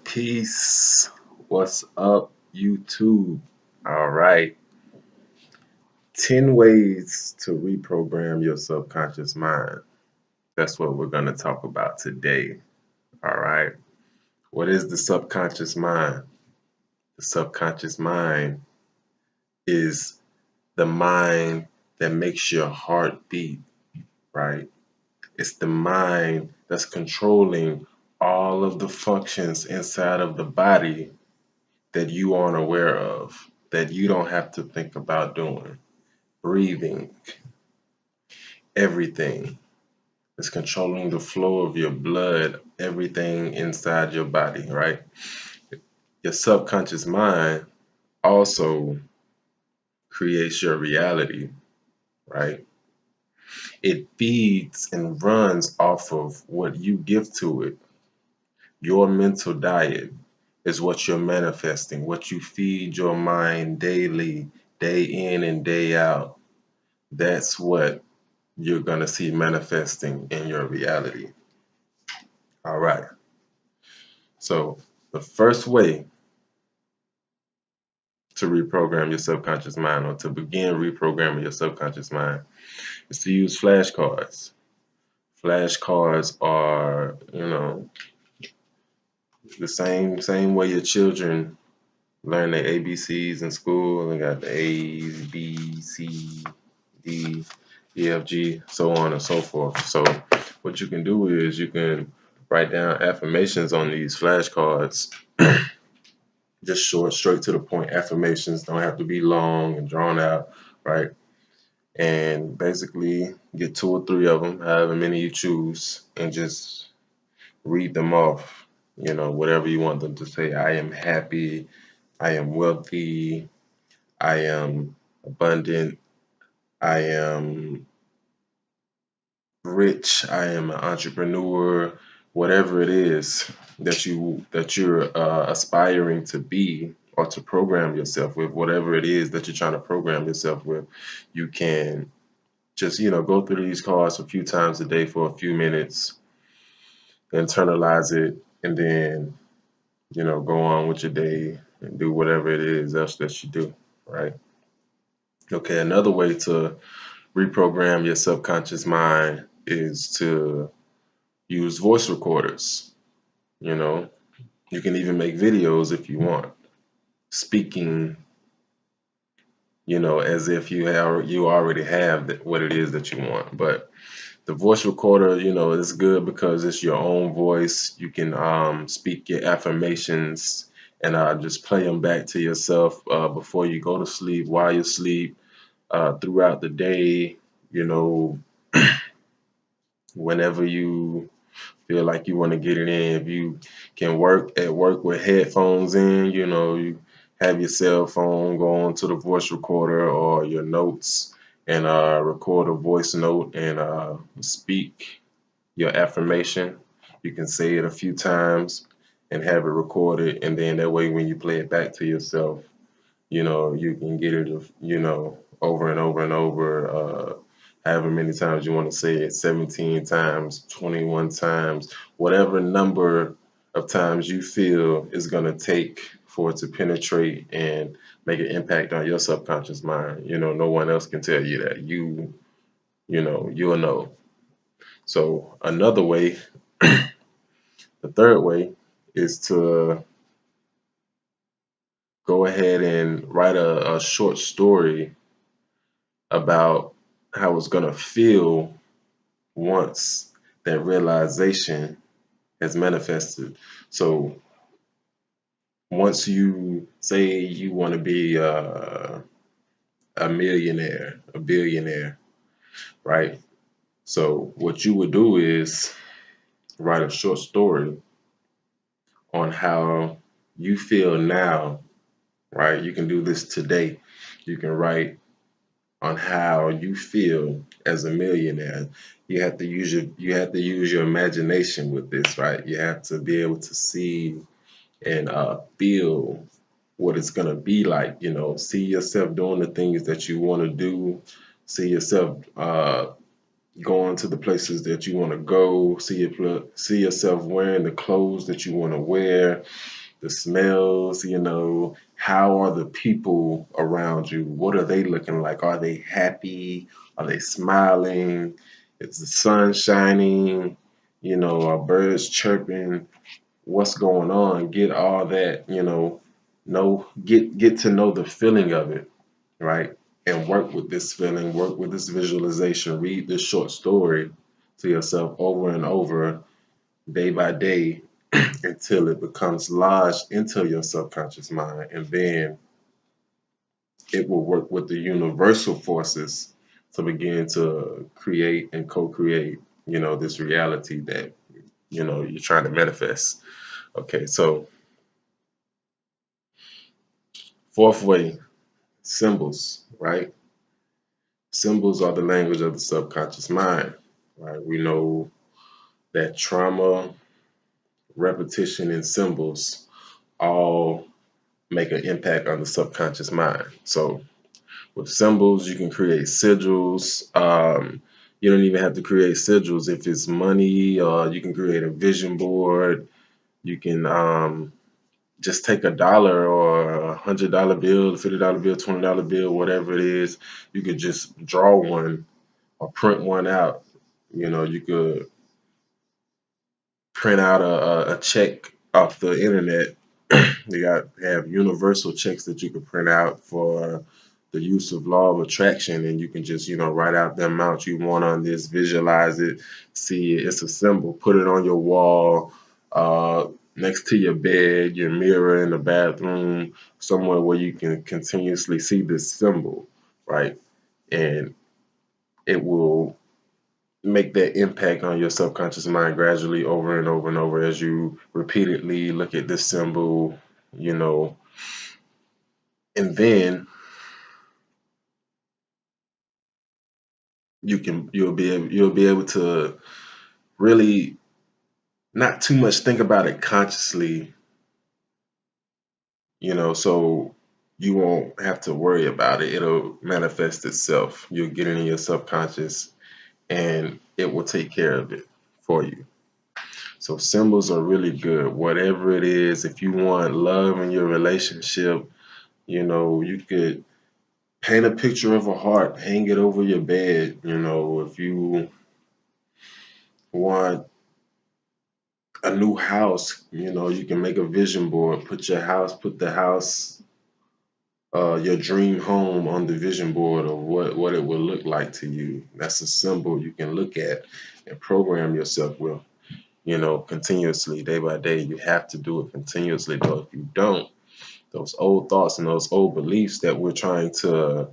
Peace. What's up, YouTube? All right. 10 ways to reprogram your subconscious mind. That's what we're going to talk about today. All right. What is the subconscious mind? The subconscious mind is the mind that makes your heart beat, right? It's the mind that's controlling all of the functions inside of the body that you aren't aware of, that you don't have to think about doing. Breathing, everything. It's controlling the flow of your blood, everything inside your body, right? Your subconscious mind also creates your reality, right? It feeds and runs off of what you give to it. Your mental diet is what you're manifesting, what you feed your mind daily, day in and day out. That's what you're going to see manifesting in your reality. All right. So, the first way to reprogram your subconscious mind or to begin reprogramming your subconscious mind is to use flashcards. Flashcards are, the same way your children learn their ABCs in school. They got the A, B, C, D, E, F, G, so on and so forth. So what you can do is you can write down affirmations on these flashcards. Just short, straight to the point affirmations. Don't have to be long and drawn out, right? And basically get 2 or 3 of them, however many you choose, and just read them off. Whatever you want them to say. I am happy. I am wealthy. I am abundant. I am rich. I am an entrepreneur. Whatever it is that you're aspiring to be or to program yourself with, whatever it is that you're trying to program yourself with, you can just go through these cards a few times a day for a few minutes, internalize it, and then go on with your day and do whatever it is else that you do, right? Okay, another way to reprogram your subconscious mind is to use voice recorders. You know, you can even make videos if you want, speaking, as if you already have what it is that you want. But the voice recorder, is good because it's your own voice. You can speak your affirmations and just play them back to yourself before you go to sleep, while you sleep, throughout the day. You know, whenever you feel like you want to get it in. If you can work at work with headphones in, you have your cell phone go on to the voice recorder or your notes and record a voice note and speak your affirmation. You can say it a few times and have it recorded, and then that way when you play it back to yourself, you can get it, over and over and over, however many times you want to say it, 17 times, 21 times, whatever number of times you feel is going to take for it to penetrate and make an impact on your subconscious mind. No one else can tell you that. You'll know. So another way, the third way, is to go ahead and write a short story about how it's going to feel once that realization has manifested. So once you say you want to be a millionaire, a billionaire, right? So what you would do is write a short story on how you feel now, right? You can do this today. You can write on how you feel as a millionaire. You have to use your imagination with this, right? You have to be able to see and feel what it's gonna be like. See yourself doing the things that you want to do. See yourself going to the places that you want to go. See yourself wearing the clothes that you want to wear. the smells, how are the people around you? What are they looking like? Are they happy? Are they smiling? Is the sun shining? Are birds chirping? What's going on? Get all that, get to know the feeling of it, right? And work with this feeling, work with this visualization, read this short story to yourself over and over, day by day, until it becomes lodged into your subconscious mind. And then it will work with the universal forces to begin to create and co-create, this reality that, you're trying to manifest. Okay, so fourth way, symbols, right? Symbols are the language of the subconscious mind, right? We know that trauma, repetition, and symbols all make an impact on the subconscious mind. So with symbols, you can create sigils. You don't even have to create sigils. If it's money, you can create a vision board. You can just take $1 or $100 bill, $50 bill, $20 bill, whatever it is. You could just draw one or print one out. You could print out a check off the internet. You have universal checks that you can print out for the use of law of attraction, and you can just write out the amount you want on this, visualize it, see it. It's a symbol. Put it on your wall, next to your bed, your mirror in the bathroom, somewhere where you can continuously see this symbol, right? And it will make that impact on your subconscious mind gradually over and over and over as you repeatedly look at this symbol, you know, and then you'll be able to really not too much think about it consciously, so you won't have to worry about it. It'll manifest itself. You'll get it in your subconscious and it will take care of it for you. So symbols are really good. Whatever it is, if you want love in your relationship, you could paint a picture of a heart, hang it over your bed. If you want a new house, you can make a vision board, put the house, your dream home on the vision board of what it will look like to you. That's a symbol you can look at and program yourself with, continuously, day by day. You have to do it continuously, though. If you don't, those old thoughts and those old beliefs that we're trying to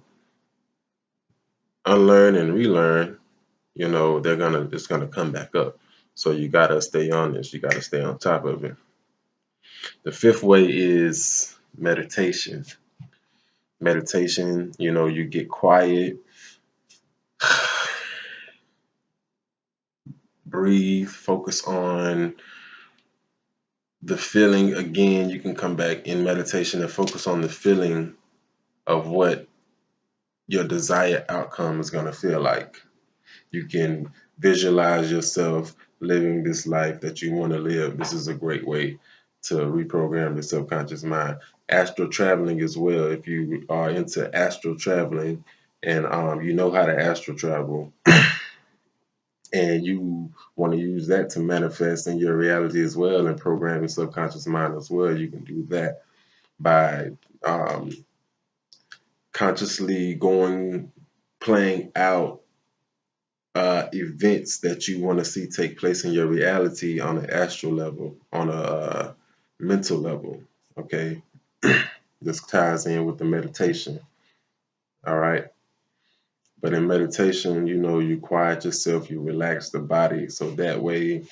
unlearn and relearn, it's gonna come back up. So you gotta stay on this. You gotta stay on top of it. The fifth way is meditation. Meditation, you get quiet, breathe, focus on the feeling. Again, you can come back in meditation and focus on the feeling of what your desired outcome is going to feel like. You can visualize yourself living this life that you want to live. This is a great way to reprogram the subconscious mind. Astral traveling as well. If you are into astral traveling and you know how to astral travel and you want to use that to manifest in your reality as well and program your subconscious mind as well, you can do that by um, consciously playing out events that you want to see take place in your reality on an astral level, on a mental level. Okay, this ties in with the meditation. All right, but in meditation, you quiet yourself, you relax the body, so that way,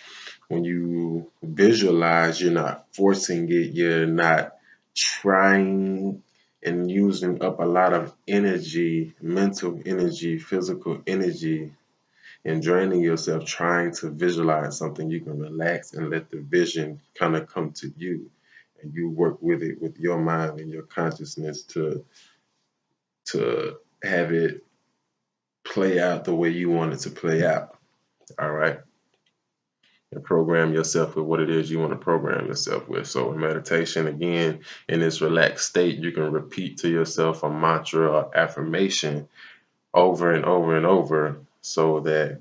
when you visualize, you're not forcing it, you're not trying and using up a lot of energy, mental energy, physical energy, and draining yourself trying to visualize something. You can relax and let the vision kind of come to you, and you work with it with your mind and your consciousness to have it play out the way you want it to play out. All right. and program yourself with what it is you want to program yourself with. So in meditation, again, in this relaxed state, you can repeat to yourself a mantra or affirmation over and over and over, so that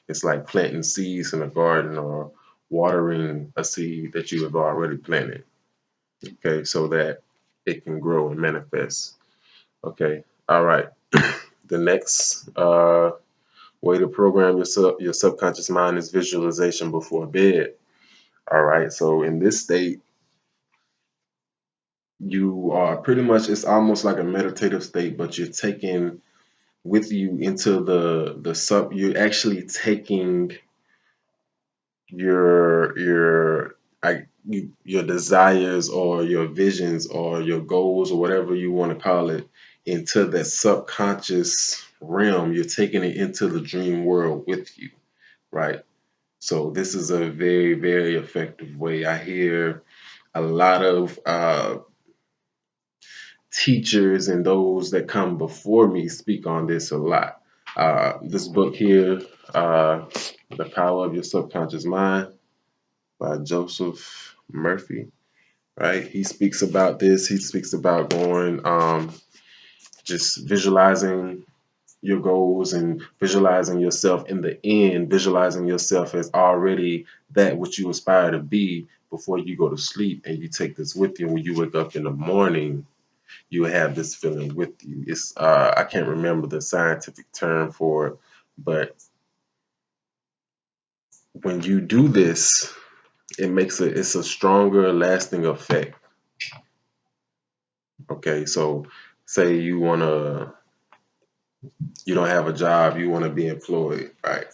it's like planting seeds in a garden or watering a seed that you have already planted. Okay, so that it can grow and manifest. Okay, all right. The next way to program your subconscious mind is visualization before bed. All right, so in this state, you are pretty much, it's almost like a meditative state, but you're taking with you into you're actually taking your desires or your visions or your goals or whatever you want to call it into that subconscious realm. You're taking it into the dream world with you, right? So this is a very, very effective way. I hear a lot of teachers and those that come before me speak on this a lot. This book here, The Power of Your Subconscious Mind by Joseph Murphy, right? He speaks about this. He speaks about going, just visualizing your goals and visualizing yourself in the end, visualizing yourself as already that which you aspire to be before you go to sleep. And you take this with you when you wake up in the morning. You have this feeling with you. It's I can't remember the scientific term for it, but when you do this, it's a stronger lasting effect. Okay, so say you don't have a job, you want to be employed, right?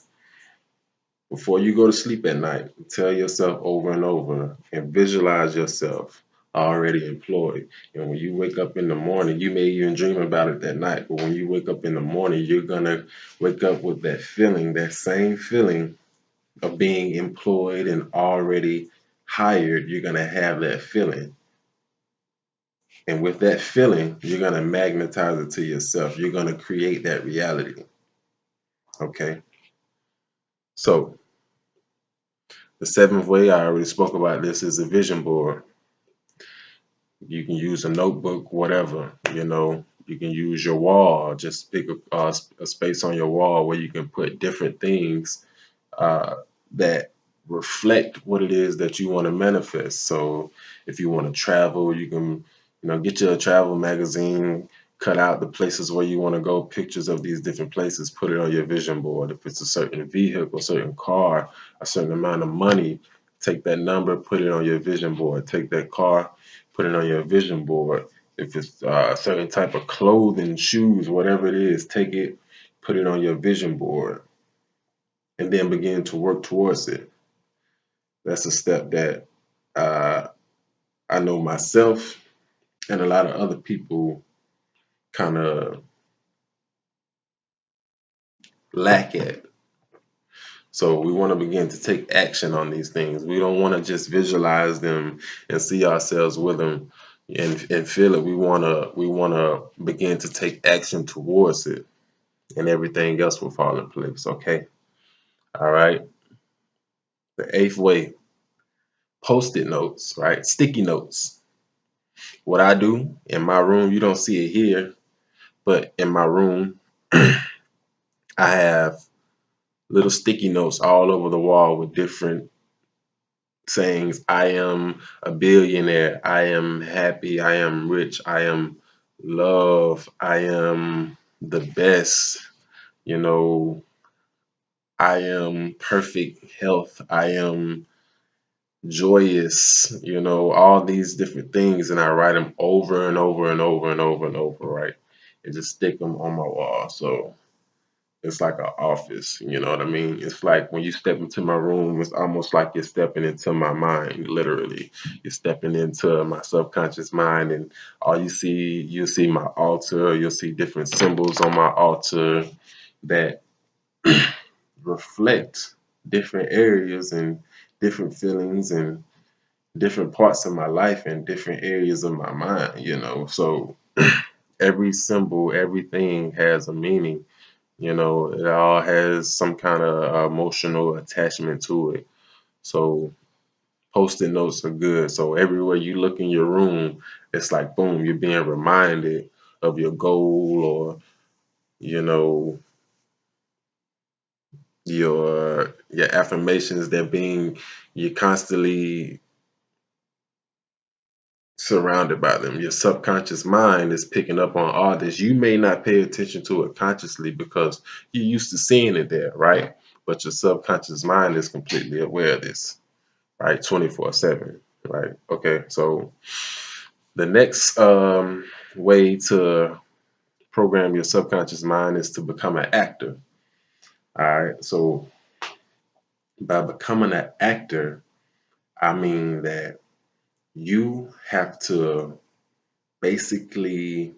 Before you go to sleep at night, tell yourself over and over and visualize yourself already employed. And when you wake up in the morning, you may even dream about it that night, but when you wake up in the morning, you're gonna wake up with that feeling, that same feeling of being employed and already hired. You're gonna have that feeling. And with that feeling, you're gonna magnetize it to yourself. You're gonna create that reality. Okay. So the seventh way, I already spoke about this, is a vision board. You can use a notebook, whatever, you can use your wall, just pick a space on your wall where you can put different things uh, that reflect what it is that you want to manifest. So if you want to travel, you can, get you a travel magazine, cut out the places where you want to go, pictures of these different places, put it on your vision board. If it's a certain vehicle, a certain car, a certain amount of money, take that number, put it on your vision board. Take that car, put it on your vision board. If it's a certain type of clothing, shoes, whatever it is, take it, put it on your vision board, and then begin to work towards it. That's a step that uh, I know myself and a lot of other people kind of lack at. So we want to begin to take action on these things. We don't want to just visualize them and see ourselves with them and feel it. We want to begin to take action towards it, and everything else will fall in place. Okay. All right. The eighth way, post-it notes, right? Sticky notes. What I do in my room, you don't see it here, but in my room, I have little sticky notes all over the wall with different sayings. I am a billionaire. I am happy. I am rich. I am love. I am the best. You know, I am perfect health. I am joyous. All these different things. And I write them over and over and over and over and over, right? And just stick them on my wall. So it's like an office, you know what I mean? It's like when you step into my room, it's almost like you're stepping into my mind, literally. You're stepping into my subconscious mind, and you'll see my altar, you'll see different symbols on my altar that reflect different areas and different feelings and different parts of my life and different areas of my mind. So every symbol, everything has a meaning. It all has some kind of emotional attachment to it. So post-it notes are good. So everywhere you look in your room, it's like boom, you're being reminded of your goal, or you know your affirmations that being you're constantly surrounded by them. Your subconscious mind is picking up on all this. You may not pay attention to it consciously because you're used to seeing it there, right? But your subconscious mind is completely aware of this, right? 24/7, right? Okay, so the next way to program your subconscious mind is to become an actor. All right, so by becoming an actor, I mean that you have to basically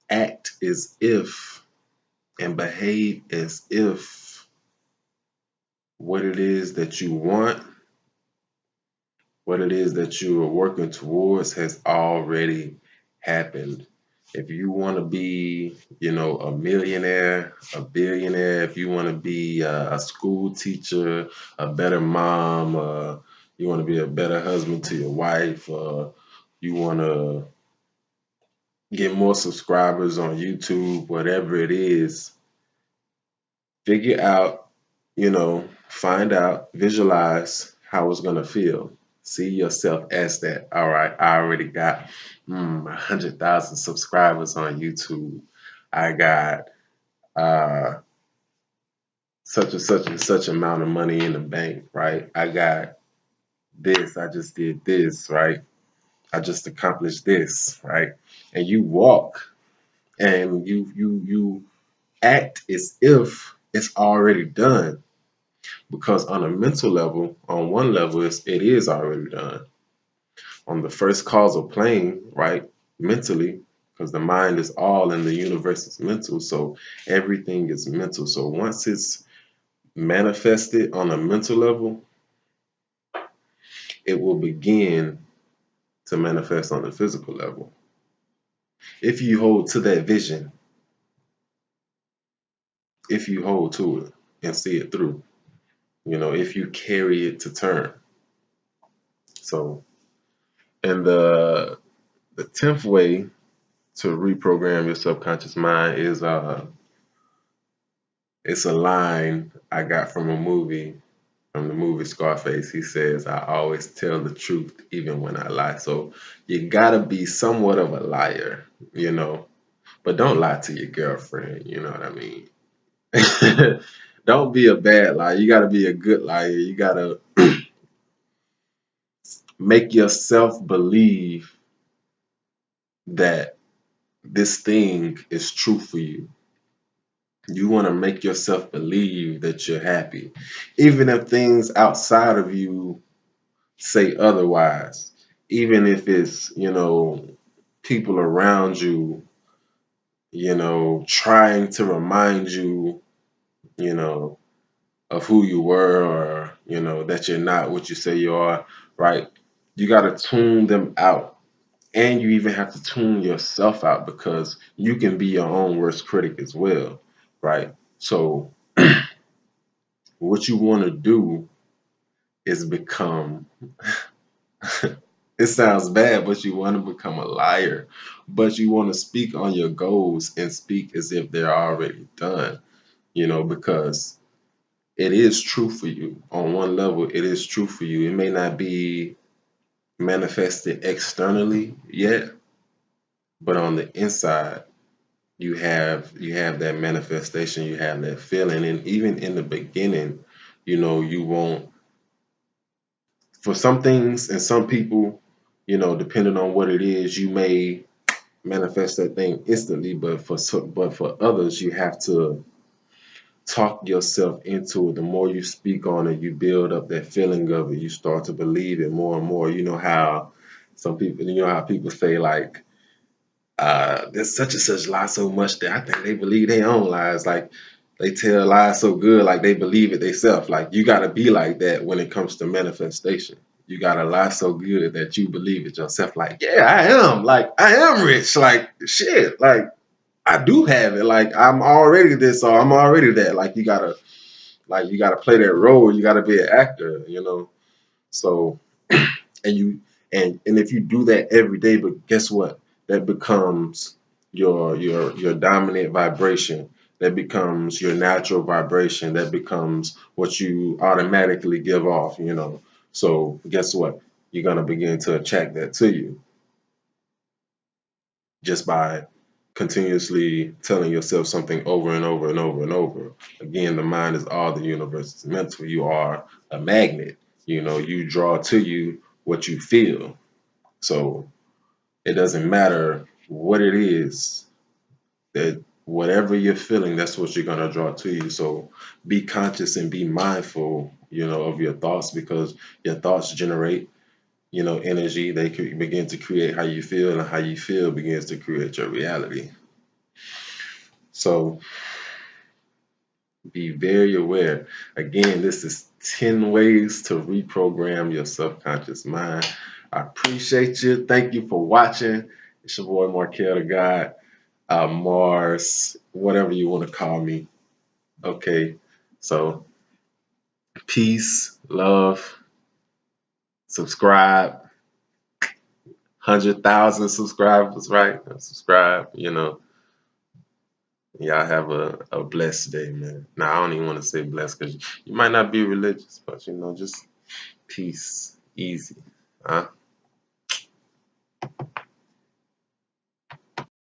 act as if and behave as if what it is that you want, what it is that you are working towards has already happened. If you want to be, a millionaire, a billionaire, if you want to be a school teacher, a better mom, you want to be a better husband to your wife, you want to get more subscribers on YouTube, whatever it is, figure out, find out, visualize how it's going to feel. See yourself as that. All right, I already got 100,000 subscribers on YouTube. I got uh, such and such amount of money in the bank, right? I got this. I just did this, right? I just accomplished this, right? And you walk and you act as if it's already done. Because on a mental level, on one level, it is already done. On the first causal plane, right, mentally, because the mind is all in the universe is mental, so everything is mental. So once it's manifested on a mental level, it will begin to manifest on the physical level. If you hold to that vision, if you hold to it and see it through, if you carry it to term. So, and the 10th way to reprogram your subconscious mind is it's a line I got from from the movie Scarface. He says, I always tell the truth even when I lie. So you gotta be somewhat of a liar, but don't lie to your girlfriend, you know what I mean? Don't be a bad liar. You gotta be a good liar. You gotta make yourself believe that this thing is true for you. You want to make yourself believe that you're happy, even if things outside of you say otherwise. Even if it's, people around you, trying to remind you, you know, of who you were, or, that you're not what you say you are, right? You got to tune them out. And you even have to tune yourself out because you can be your own worst critic as well, right? So, what you want to do is become, it sounds bad, but you want to become a liar. But you want to speak on your goals and speak as if they're already done, because it is true for you. On one level, it is true for you. It may not be manifested externally yet, but on the inside, you have that manifestation, you have that feeling. And even in the beginning, you won't, for some things and some people, depending on what it is, you may manifest that thing instantly. But for others, you have to talk yourself into it. The more you speak on it, you build up that feeling of it. You start to believe it more and more. You know how people say like, there's such and such lie so much that I think they believe their own lies. Like they tell lies so good, like they believe it themselves. Like you gotta be like that when it comes to manifestation. You gotta lie so good that you believe it yourself. Like, yeah, I am. Like I am rich. Like shit. Like I do have it. Like I'm already this or I'm already that. You gotta play that role. You gotta be an actor, you know. So and you and if you do that every day, but guess what? That becomes your dominant vibration. That becomes your natural vibration. That becomes what you automatically give off, you know. So guess what? You're gonna begin to attract that to you just by continuously telling yourself something over and over and over and over. Again, the mind is all the universe is mental. You are a magnet. You know, you draw to you what you feel. So it doesn't matter what it is, that whatever you're feeling, that's what you're gonna draw to you. So be conscious and be mindful, you know, of your thoughts because your thoughts generate, you know, energy. They begin to create how you feel, and how you feel begins to create your reality. So be very aware. Again, this is 10 ways to reprogram your subconscious mind. I appreciate you. Thank you for watching. It's your boy Markel the God, Mars, whatever you want to call me. Okay. So peace, love, subscribe. 100,000 subscribers, right? Subscribe, you know. Y'all have a blessed day, man. Now, I don't even want to say blessed because you might not be religious, but, you know, just peace, easy. Huh?